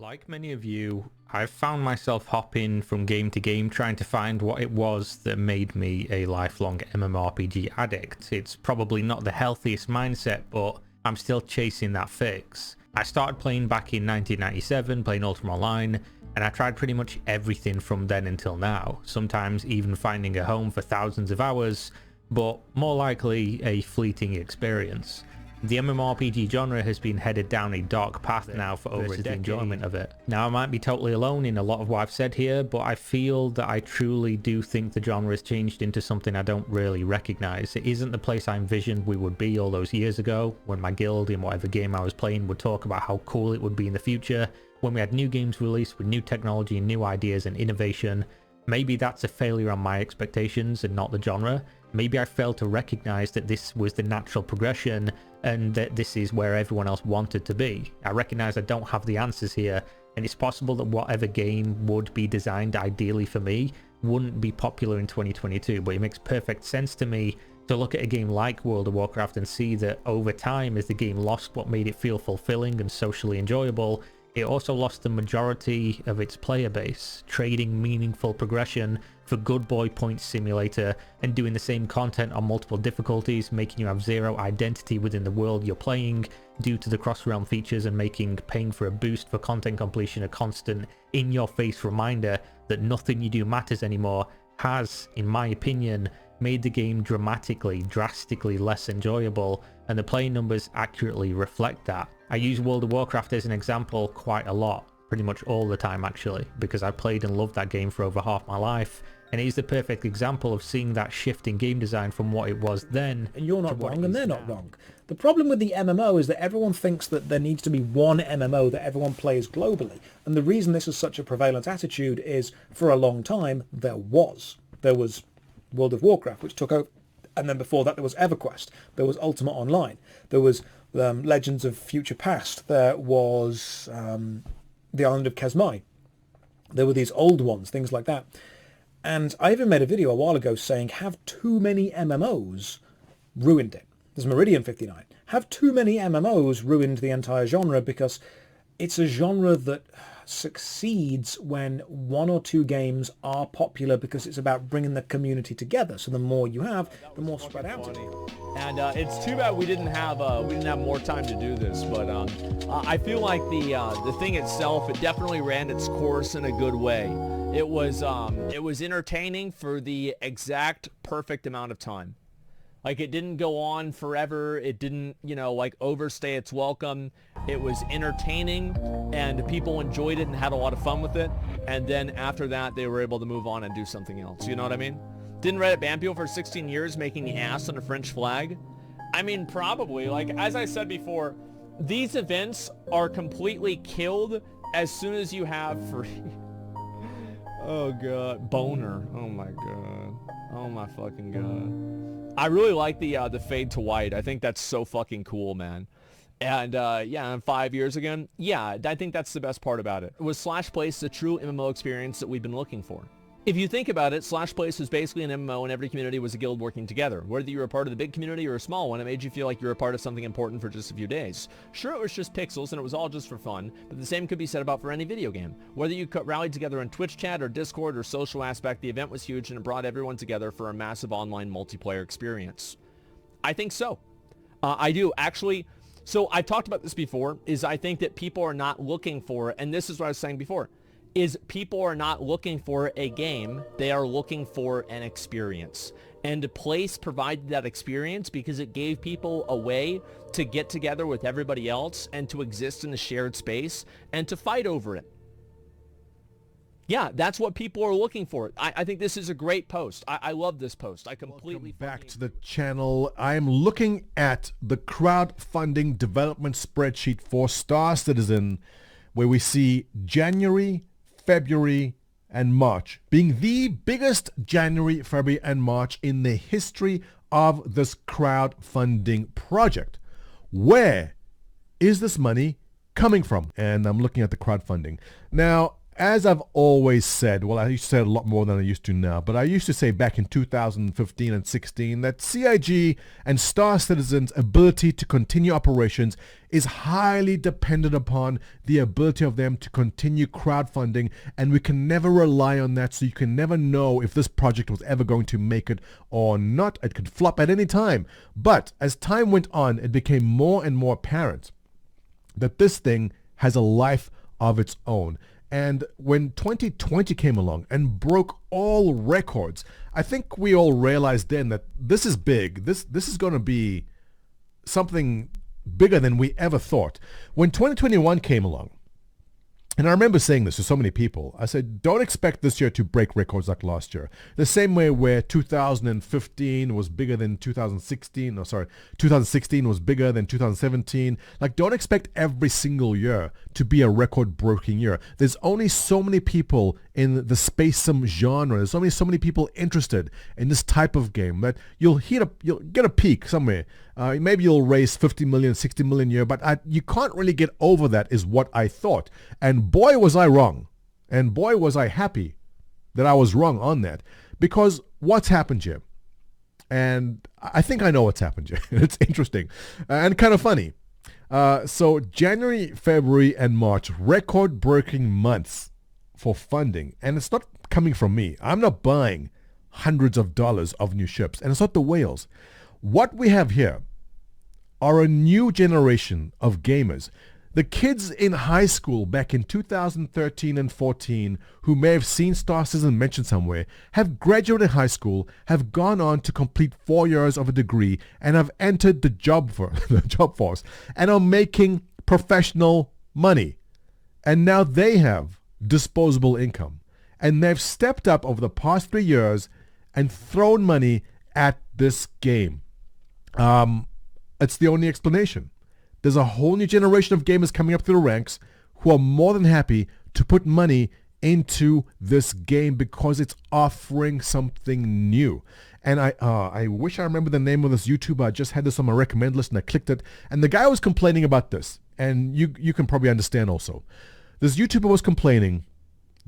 Like many of you, I've found myself hopping from game to game trying to find what it was that made me a lifelong MMORPG addict. It's probably not the healthiest mindset, but I'm still chasing that fix. I started playing back in 1997, playing Ultima Online, and I tried pretty much everything from then until now, sometimes even finding a home for thousands of hours, but more likely a fleeting experience. The MMORPG genre has been headed down a dark path now for over a decade. The enjoyment of it. Now, I might be totally alone in a lot of what I've said here, but I feel that I truly do think the genre has changed into something I don't really recognize. It isn't the place I envisioned we would be all those years ago, when my guild in whatever game I was playing would talk about how cool it would be in the future, when we had new games released with new technology and new ideas and innovation. Maybe that's a failure on my expectations and not the genre. Maybe I failed to recognize that this was the natural progression and that this is where everyone else wanted to be. I recognize I don't have the answers here, and it's possible that whatever game would be designed ideally for me wouldn't be popular in 2022, but it makes perfect sense to me to look at a game like World of Warcraft and see that over time, as the game lost what made it feel fulfilling and socially enjoyable, it also lost the majority of its player base, trading meaningful progression for good boy point simulator and doing the same content on multiple difficulties, making you have zero identity within the world you're playing due to the cross-realm features, and making paying for a boost for content completion a constant in-your-face reminder that nothing you do matters anymore has, in my opinion, made the game drastically less enjoyable, and the playing numbers accurately reflect that. I use World of Warcraft as an example quite a lot, pretty much all the time actually, because I played and loved that game for over half my life, and it is the perfect example of seeing that shift in game design from what it was then. And you're not wrong and they're not wrong. The problem with the MMO is that everyone thinks that there needs to be one MMO that everyone plays globally, and the reason this is such a prevalent attitude is for a long time there was World of Warcraft, which took over, and then before that there was EverQuest, there was Ultima Online, there was Legends of Future Past, there was the Island of Kesmai, there were these old ones, things like that. And I even made a video a while ago saying, have too many MMOs ruined it? There's Meridian 59. Have too many MMOs ruined the entire genre, because it's a genre that succeeds when one or two games are popular because it's about bringing the community together. So the more you have, the more spread out. And it's too bad we didn't have more time to do this. But I feel like the thing itself, it definitely ran its course in a good way. It was entertaining for the exact perfect amount of time. Like, it didn't go on forever. It didn't, overstay its welcome. It was entertaining, and people enjoyed it and had a lot of fun with it. And then after that, they were able to move on and do something else. You know what I mean? Didn't Reddit ban people for 16 years making the ass on a French flag? I mean, probably. Like, as I said before, these events are completely killed as soon as you have free... Oh, God. Boner. Oh, my God. Oh, my fucking God. I really like the fade to white. I think that's so fucking cool, man. And yeah, 5 years again, yeah, I think that's the best part about it. Was Slash Place the true MMO experience that we've been looking for? If you think about it, Slash Place was basically an MMO, and every community was a guild working together. Whether you were a part of the big community or a small one, it made you feel like you were a part of something important for just a few days. Sure, it was just pixels and it was all just for fun, but the same could be said about for any video game. Whether you rallied together in Twitch chat or Discord or social aspect, the event was huge and it brought everyone together for a massive online multiplayer experience. I think so. I do, actually. So I've talked about this before, is I think that people are not looking for, and this is what I was saying before, is people are not looking for a game, they are looking for an experience. And Place provided that experience because it gave people a way to get together with everybody else and to exist in a shared space and to fight over it. Yeah, that's what people are looking for. I think this is a great post. I love this post. I completely... Welcome back to the channel. I'm looking at the crowdfunding development spreadsheet for Star Citizen, where we see January, February, and March being the biggest January, February, and March in the history of this crowdfunding project. Where is this money coming from? And I'm looking at the crowdfunding. Now, as I've always said, well, I used to say it a lot more than I used to now, but I used to say back in 2015 and 16 that CIG and Star Citizen's ability to continue operations is highly dependent upon the ability of them to continue crowdfunding, and we can never rely on that, so you can never know if this project was ever going to make it or not. It could flop at any time. But as time went on, it became more and more apparent that this thing has a life of its own. And when 2020 came along and broke all records, I think we all realized then that this is big. This is going to be something bigger than we ever thought. When 2021 came along, and I remember saying this to so many people, I said, don't expect this year to break records like last year. The same way where 2015 was bigger than 2016, 2016 was bigger than 2017. Like, don't expect every single year to be a record-breaking year. There's only so many people in the space sim genre. There's only so many people interested in this type of game that you'll get a peak somewhere. Maybe you'll raise 50 million, 60 million a year, but you can't really get over that, is what I thought. And boy, was I wrong. And boy, was I happy that I was wrong on that. Because what's happened here? And I think I know what's happened here. It's interesting and kind of funny. So January, February, and March, record-breaking months for funding. And it's not coming from me. I'm not buying hundreds of dollars of new ships. And it's not the whales. What we have here are a new generation of gamers. The kids in high school back in 2013 and 14 who may have seen Star Citizen mentioned somewhere have graduated high school, have gone on to complete 4 years of a degree, and have entered the job force and are making professional money. And now they have disposable income. And they've stepped up over the past 3 years and thrown money at this game. It's the only explanation. There's a whole new generation of gamers coming up through the ranks who are more than happy to put money into this game because it's offering something new. And I wish I remember the name of this YouTuber. I just had this on my recommend list and I clicked it. And the guy was complaining about this. And you can probably understand also. This YouTuber was complaining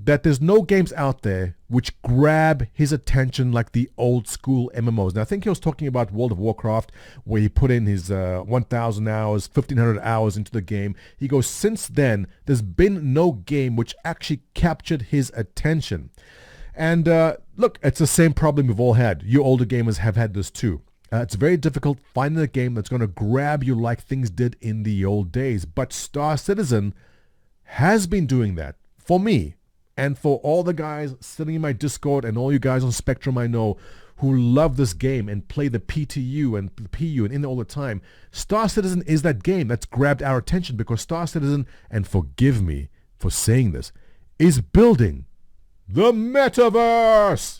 that there's no games out there which grab his attention like the old school MMOs. Now, I think he was talking about World of Warcraft, where he put in his 1,000 hours, 1,500 hours into the game. He goes, since then, there's been no game which actually captured his attention. And look, it's the same problem we've all had. You older gamers have had this too. It's very difficult finding a game that's going to grab you like things did in the old days. But Star Citizen has been doing that for me. And for all the guys sitting in my Discord and all you guys on Spectrum I know who love this game and play the PTU and the PU and in all the time, Star Citizen is that game that's grabbed our attention because Star Citizen, and forgive me for saying this, is building the metaverse.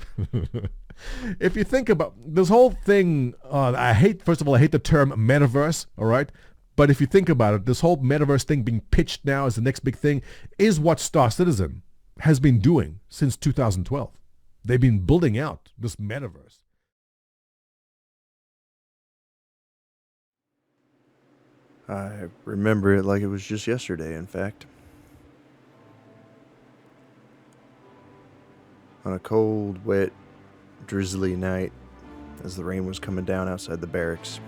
If you think about this whole thing, first of all, I hate the term metaverse, all right? But if you think about it, this whole metaverse thing being pitched now as the next big thing is what Star Citizen has been doing since 2012. They've been building out this metaverse. I remember it like it was just yesterday, in fact. On a cold, wet, drizzly night, as the rain was coming down outside the barracks,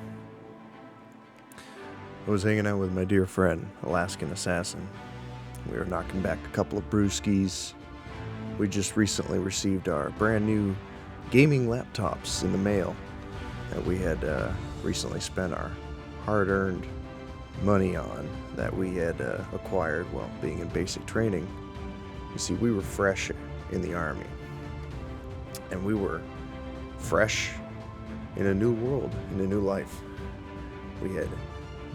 I was hanging out with my dear friend, Alaskan Assassin. We were knocking back a couple of brewskis. We just recently received our brand new gaming laptops in the mail that we had recently spent our hard-earned money on that we had acquired while being in basic training. You see, we were fresh in the Army, and we were fresh in a new world, in a new life. We had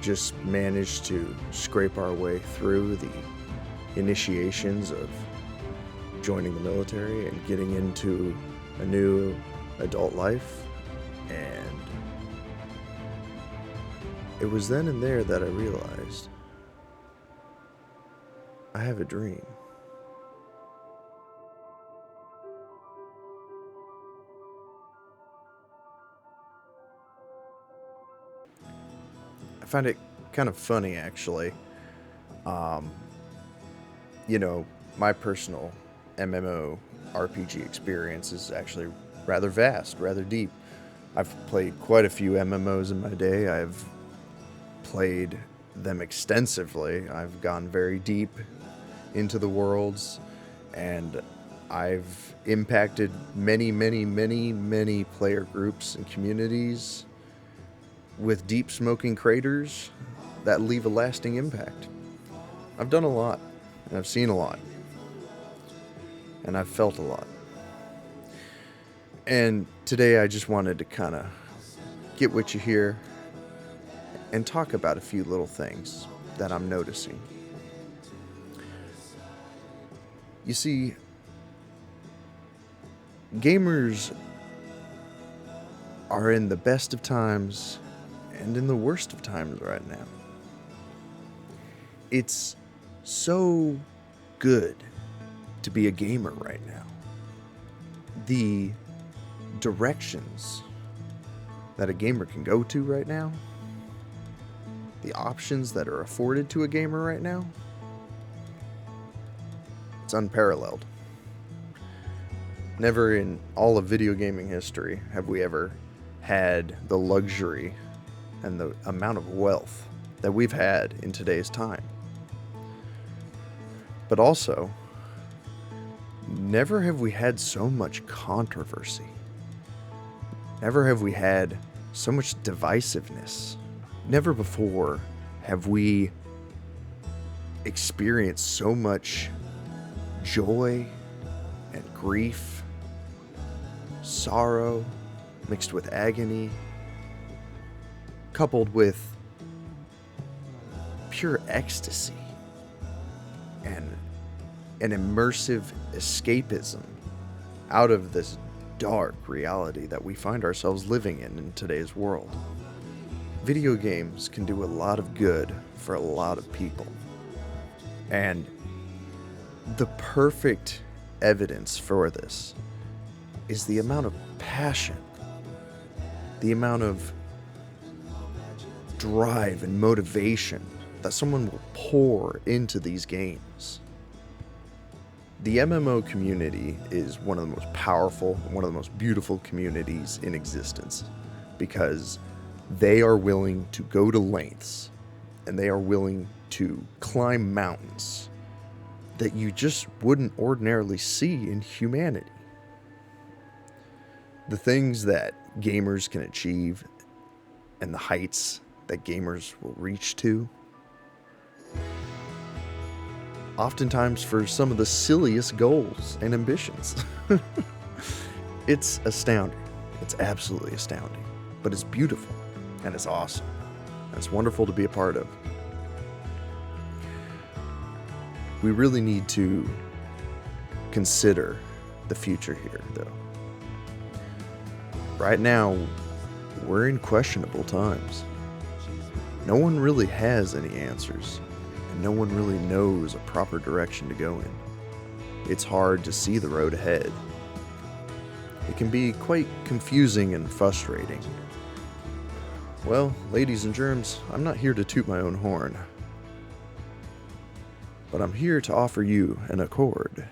just managed to scrape our way through the initiations of joining the military and getting into a new adult life, and it was then and there that I realized I have a dream. I find it kind of funny, actually. You know, my personal MMO RPG experience is actually rather vast, rather deep. I've played quite a few MMOs in my day. I've played them extensively. I've gone very deep into the worlds, and I've impacted many, many, many, many player groups and communities with deep smoking craters that leave a lasting impact. I've done a lot, and I've seen a lot, and I've felt a lot. And today I just wanted to kind of get with you here and talk about a few little things that I'm noticing. You see, gamers are in the best of times and in the worst of times right now. It's so good to be a gamer right now. The directions that a gamer can go to right now, the options that are afforded to a gamer right now, it's unparalleled. Never in all of video gaming history have we ever had the luxury and the amount of wealth that we've had in today's time. But also, never have we had so much controversy. Never have we had so much divisiveness. Never before have we experienced so much joy and grief, sorrow mixed with agony, coupled with pure ecstasy and an immersive escapism out of this dark reality that we find ourselves living in today's world. Video games can do a lot of good for a lot of people. And the perfect evidence for this is the amount of passion, the amount of drive and motivation that someone will pour into these games. The MMO community is one of the most powerful, one of the most beautiful communities in existence, because they are willing to go to lengths and they are willing to climb mountains that you just wouldn't ordinarily see in humanity. The things that gamers can achieve and the heights that gamers will reach to, oftentimes for some of the silliest goals and ambitions. It's astounding. It's absolutely astounding. But it's beautiful, and it's awesome, and it's wonderful to be a part of. We really need to consider the future here, though. Right now, we're in questionable times. No one really has any answers, and no one really knows a proper direction to go in. It's hard to see the road ahead. It can be quite confusing and frustrating. Well, ladies and germs, I'm not here to toot my own horn, but I'm here to offer you an accord.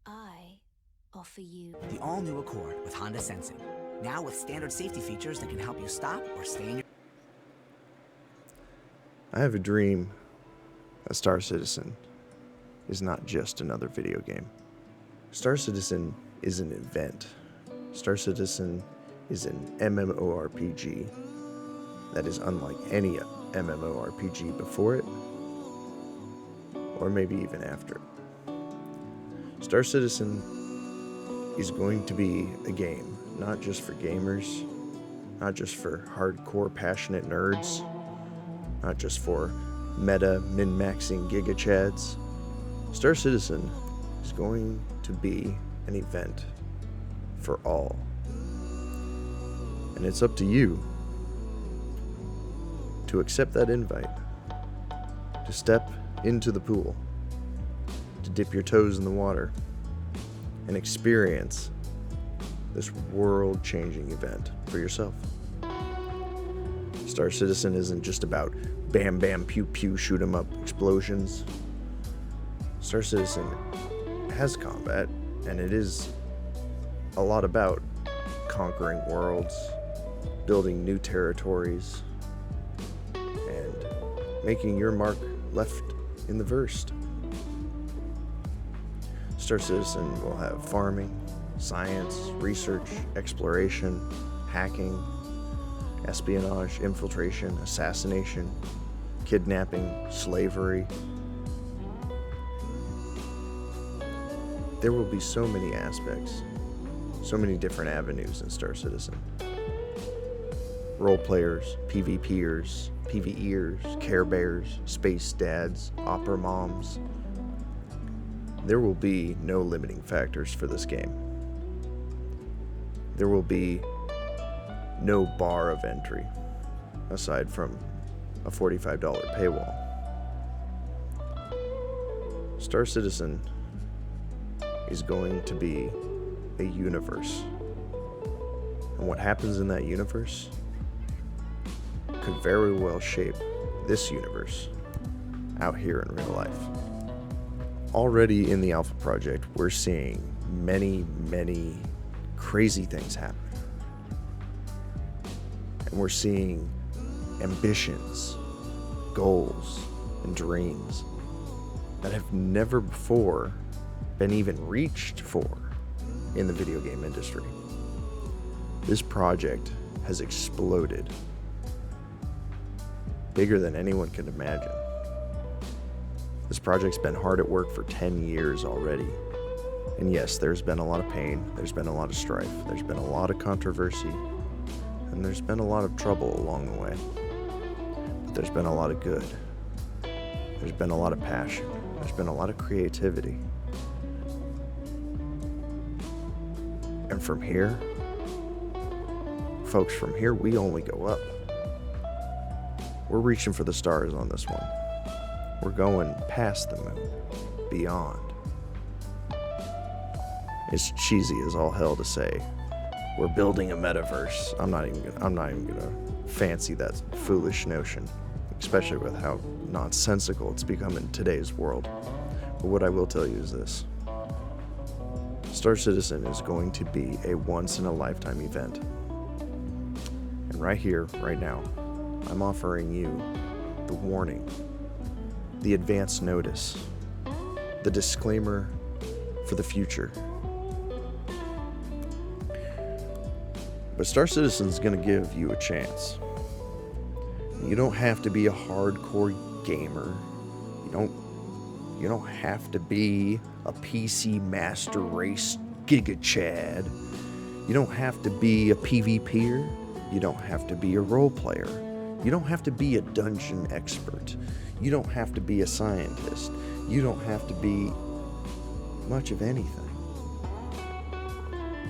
I offer you The all-new Accord with Honda Sensing. Now with standard safety features that can help you stop or stay in your... I have a dream that Star Citizen is not just another video game. Star Citizen is an event. Star Citizen is an MMORPG that is unlike any MMORPG before it, or maybe even after it. Star Citizen is going to be a game, not just for gamers, not just for hardcore passionate nerds, not just for meta min-maxing giga chads. Star Citizen is going to be an event for all. And it's up to you to accept that invite, to step into the pool, to dip your toes in the water, and experience this world-changing event for yourself. Star Citizen isn't just about bam bam pew pew shoot 'em up explosions. Star Citizen has combat, and it is a lot about conquering worlds, building new territories, and making your mark left in the versed. Star Citizen will have farming, science, research, exploration, hacking, espionage, infiltration, assassination, kidnapping, slavery. There will be so many aspects, so many different avenues in Star Citizen. Role players, PvPers, PvEers, Care Bears, Space Dads, Opera Moms. There will be no limiting factors for this game. There will be no bar of entry, aside from a $45 paywall. Star Citizen is going to be a universe. And what happens in that universe could very well shape this universe out here in real life. Already in the Alpha Project, we're seeing many, many crazy things happen. And we're seeing ambitions, goals, and dreams that have never before been even reached for in the video game industry. This project has exploded, bigger than anyone could imagine. This project's been hard at work for 10 years already. And yes, there's been a lot of pain, there's been a lot of strife, there's been a lot of controversy, and there's been a lot of trouble along the way. But there's been a lot of good. There's been a lot of passion. There's been a lot of creativity. And from here, folks, from here we only go up. We're reaching for the stars on this one. We're going past the moon, beyond. It's cheesy as all hell to say we're building a metaverse. I'm not even gonna fancy that foolish notion, especially with how nonsensical it's become in today's world. But what I will tell you is this: Star Citizen is going to be a once-in-a-lifetime event. And right here, right now, I'm offering you the warning, the advance notice, the disclaimer for the future. But Star Citizen's going to give you a chance. You don't have to be a hardcore gamer. You don't have to be a PC Master Race Giga Chad. You don't have to be a PvPer. You don't have to be a role player. You don't have to be a dungeon expert. You don't have to be a scientist. You don't have to be much of anything.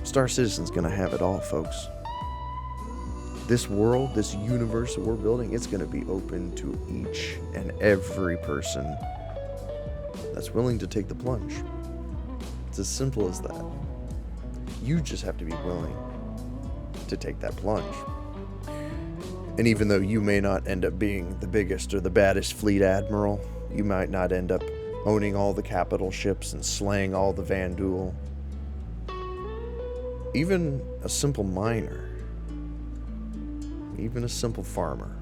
Star Citizen's gonna have it all, folks. This world, this universe that we're building, it's gonna be open to each and every person that's willing to take the plunge. It's as simple as that. You just have to be willing to take that plunge. And even though you may not end up being the biggest or the baddest fleet admiral, you might not end up owning all the capital ships and slaying all the Vanduul. Even a simple miner, even a simple farmer,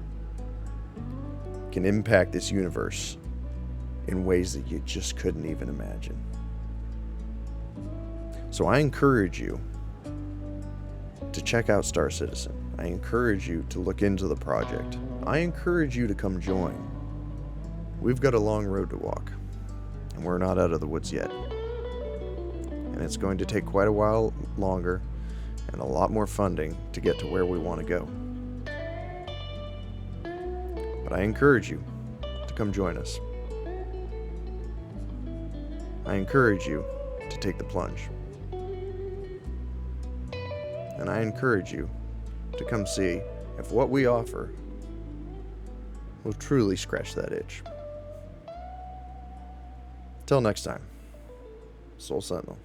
can impact this universe in ways that you just couldn't even imagine. So I encourage you to check out Star Citizen. I encourage you to look into the project. I encourage you to come join. We've got a long road to walk, and we're not out of the woods yet. And it's going to take quite a while longer and a lot more funding to get to where we want to go. But I encourage you to come join us. I encourage you to take the plunge. And I encourage you to come see if what we offer will truly scratch that itch. Till next time, Soul Sentinel.